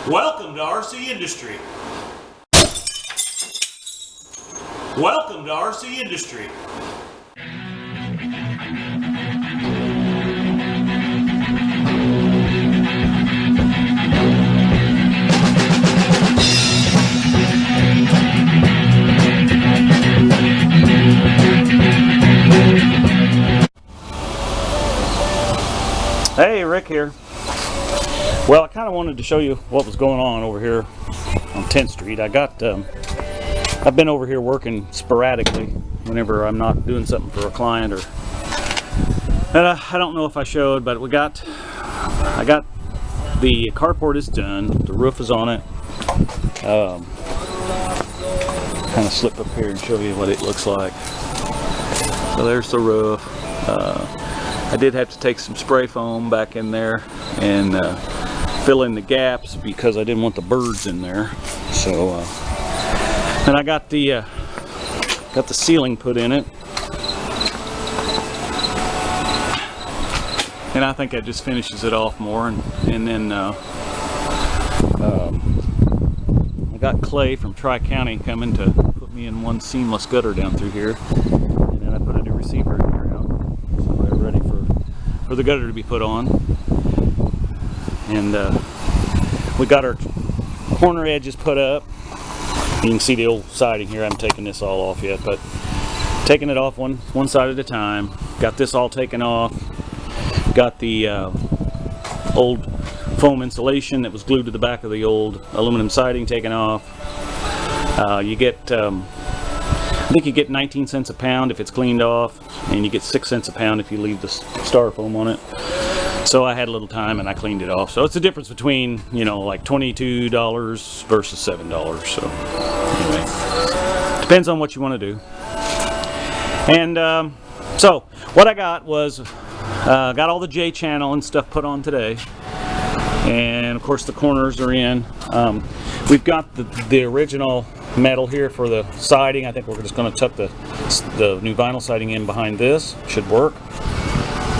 Welcome to RC Industry. Welcome to RC Industry. Hey, Rick here. Well, I kind of wanted to show you what was going on over here on 10th Street. I've been over here working sporadically whenever I'm not doing something for a client, and I don't know if I showed, but I got the carport is done. The roof is on it. Kind of slip up here and show you what it looks like. So there's the roof. I did have to take some spray foam back in there and fill in the gaps because I didn't want the birds in there. So, and I got the ceiling put in it, and I think that just finishes it off more. And then I got Clay from Tri-County coming to put me in one seamless gutter down through here, and then I put a new receiver in here out, so they're ready for the gutter to be put on. And we got our corner edges put up. You can see the old siding here. I haven't taken this all off yet, but taking it off one side at a time. Got this all taken off. Got the old foam insulation that was glued to the back of the old aluminum siding taken off. You get I think you get 19 cents a pound if it's cleaned off, and you get 6 cents a pound if you leave the styrofoam on it. So I had a little time and I cleaned it off. So it's the difference between, you know, like $22 versus $7. So anyway, depends on what you want to do. And so what I got was got all the J channel and stuff put on today, and of course the corners are in. We've got the original metal here for the siding. I think we're just going to tuck the new vinyl siding in behind this. Should work.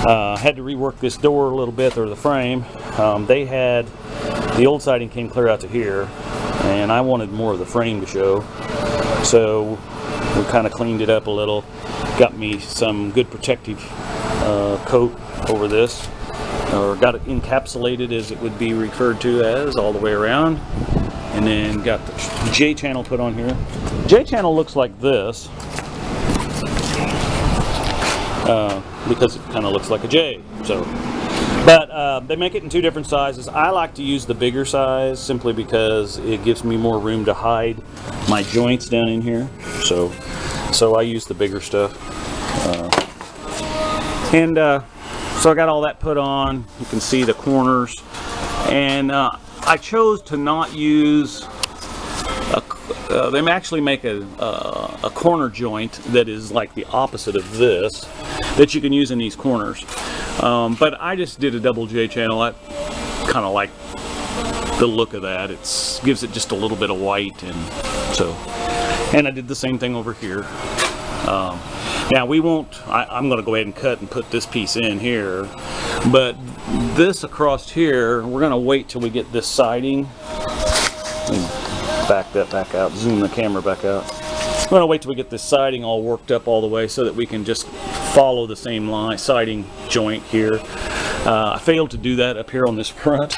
Had to rework this door a little bit, or the frame. They had the old siding came clear out to here, and I wanted more of the frame to show, so we kind of cleaned it up a little. Got me some good protective coat over this, or got it encapsulated as it would be referred to as, all the way around. And then got the J channel put on here. J channel looks like this because it kind of looks like a J. So, but they make it in two different sizes. I like to use the bigger size simply because it gives me more room to hide my joints down in here. So I use the bigger stuff. So I got all that put on. You can see the corners, and I chose to not use they actually make a corner joint that is like the opposite of this, that you can use in these corners. But I just did a double J channel. I kind of like the look of that. It gives it just a little bit of white, and I did the same thing over here. Now we won't, I'm going to go ahead and cut and put this piece in here, but this across here, we're going to wait till we get this siding. Back that back out, zoom the camera back out. We're going to wait till we get this siding all worked up all the way so that we can just follow the same line, siding joint here. I failed to do that up here on this front,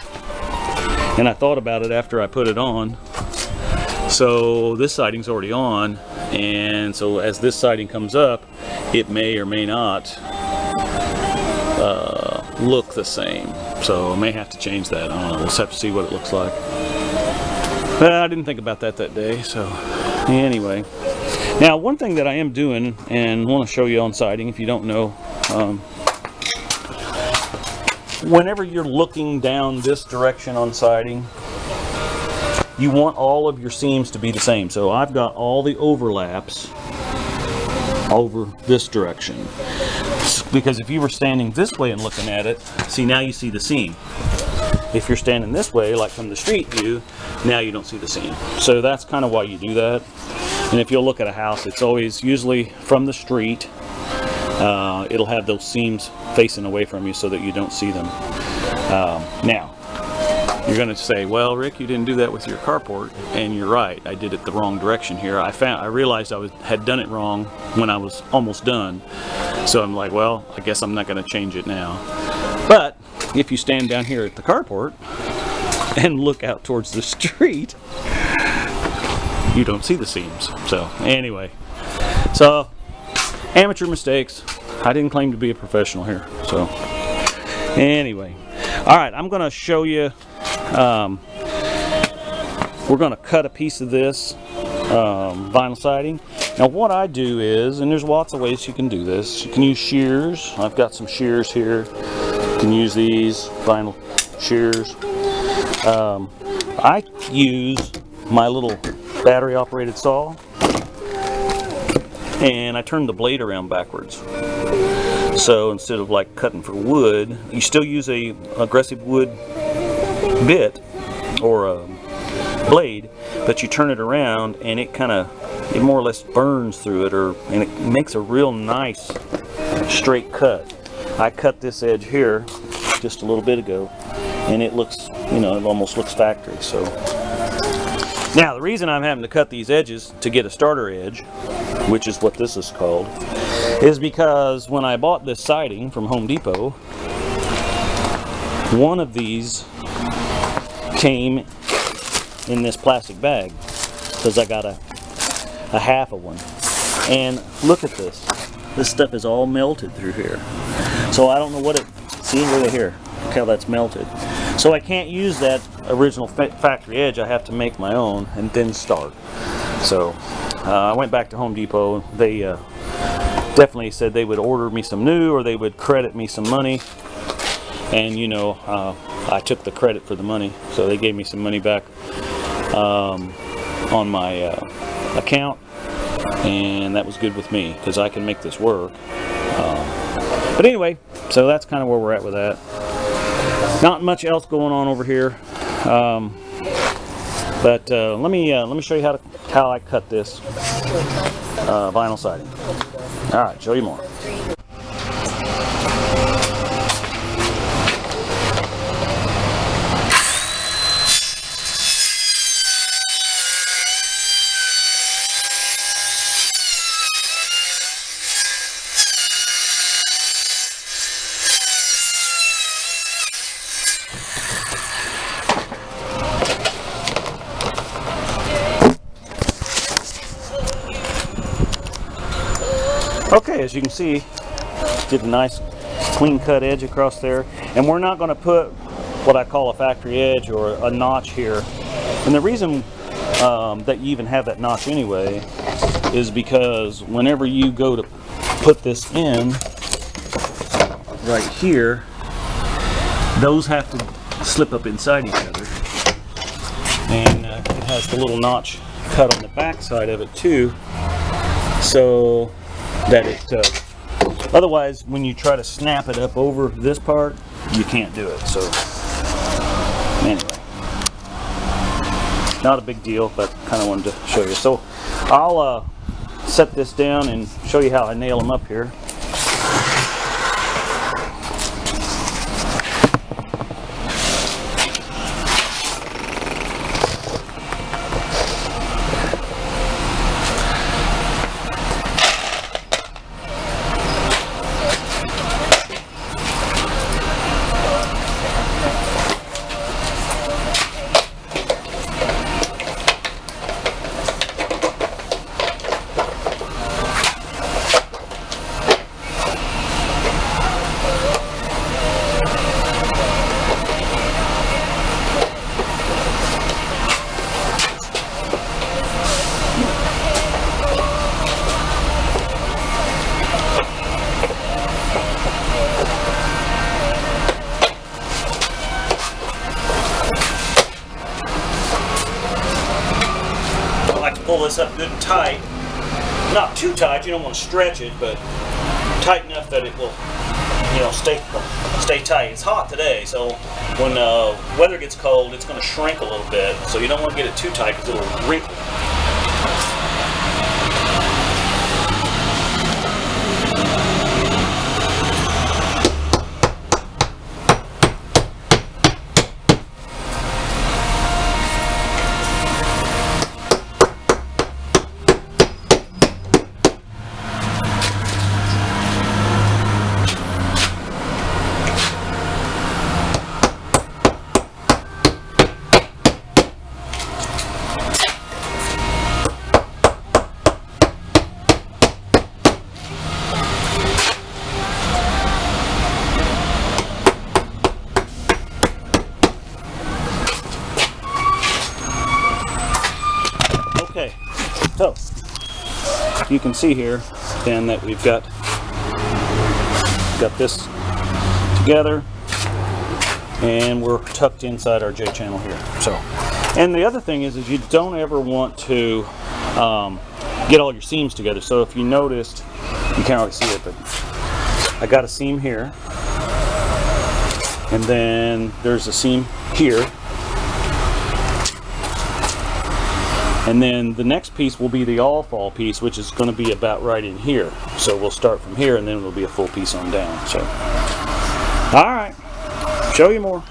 and I thought about it after I put it on. So this siding's already on, and so as this siding comes up, it may or may not look the same. So I may have to change that. I don't know. We'll just have to see what it looks like. But I didn't think about that day. So anyway, now one thing that I am doing and want to show you on siding, if you don't know, whenever you're looking down this direction on siding, you want all of your seams to be the same. So I've got all the overlaps over this direction, because if you were standing this way and looking at it, see, now you see the seam. If you're standing this way, like from the street view, now you don't see the seam. So that's kind of why you do that. And if you'll look at a house, it's always usually from the street. It'll have those seams facing away from you so that you don't see them. Now, You're going to say, well, Rick, you didn't do that with your carport, and you're right. I did it the wrong direction here. I realized I had done it wrong when I was almost done. So I'm like, well, I guess I'm not going to change it now. But if you stand down here at the carport and look out towards the street, you don't see the seams. So anyway, so amateur mistakes. I didn't claim to be a professional here. So anyway, all right, I'm going to show you. We're going to cut a piece of this vinyl siding. Now what I do is, and there's lots of ways you can do this. You can use shears. I've got some shears here. You can use these vinyl shears. I use my little battery operated saw, and I turn the blade around backwards. So instead of like cutting for wood, you still use a aggressive wood bit or a blade, but you turn it around and it more or less burns through it, and it makes a real nice straight cut. I cut this edge here just a little bit ago, and it looks, it almost looks factory. So now the reason I'm having to cut these edges to get a starter edge, which is what this is called, is because when I bought this siding from Home Depot, one of these came in this plastic bag because I got a half of one. And look at this. This stuff is all melted through here. So I don't know what see right here. Look how that's melted. So I can't use that original factory edge. I have to make my own and then start. So I went back to Home Depot. They definitely said they would order me some new, or they would credit me some money. And I took the credit for the money, so they gave me some money back on my account, and that was good with me because I can make this work. But anyway, so that's kind of where we're at with that. Not much else going on over here, but let me show you how I cut this vinyl siding. All right, show you more. Okay, as you can see, did a nice clean cut edge across there, and we're not going to put what I call a factory edge or a notch here. And the reason that you even have that notch anyway is because whenever you go to put this in right here, those have to slip up inside each other, and it has the little notch cut on the back side of it too, so that it otherwise when you try to snap it up over this part, you can't do it. So anyway, not a big deal, but kind of wanted to show you. So I'll set this down and show you how I nail them up here. Pull this up good and tight. Not too tight, you don't want to stretch it, but tight enough that it will, stay tight. It's hot today, so when weather gets cold, it's going to shrink a little bit, so you don't want to get it too tight because it'll wrinkle. So, you can see here then that we've got this together, and we're tucked inside our J channel here. So, and the other thing is you don't ever want to get all your seams together. So if you noticed, you can't really see it, but I got a seam here, and then there's a seam here, and then the next piece will be the all fall piece, which is going to be about right in here. So we'll start from here, and then it'll be a full piece on down. So, all right, show you more.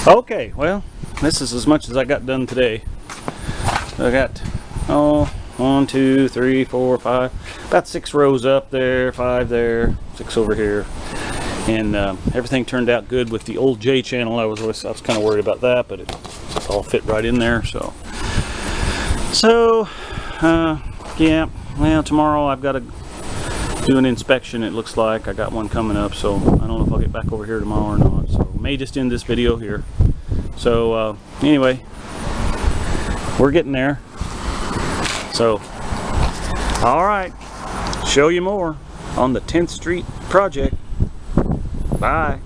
Okay, well, this is as much as I got done today. I got 1, 2, 3, 4, 5, about 6 rows up there, 5 there, 6 over here, and everything turned out good with the old J channel. I was kind of worried about that, but it all fit right in there. So yeah, well, tomorrow I've got to do an inspection. It looks like I got one coming up, so I don't know if I'll get back over here tomorrow or not. So may just end this video here. So anyway, we're getting there. So, all right, show you more on the 10th Street project. Bye.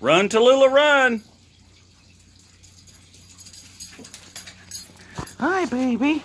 Run, Tallulah, run! Hi, baby.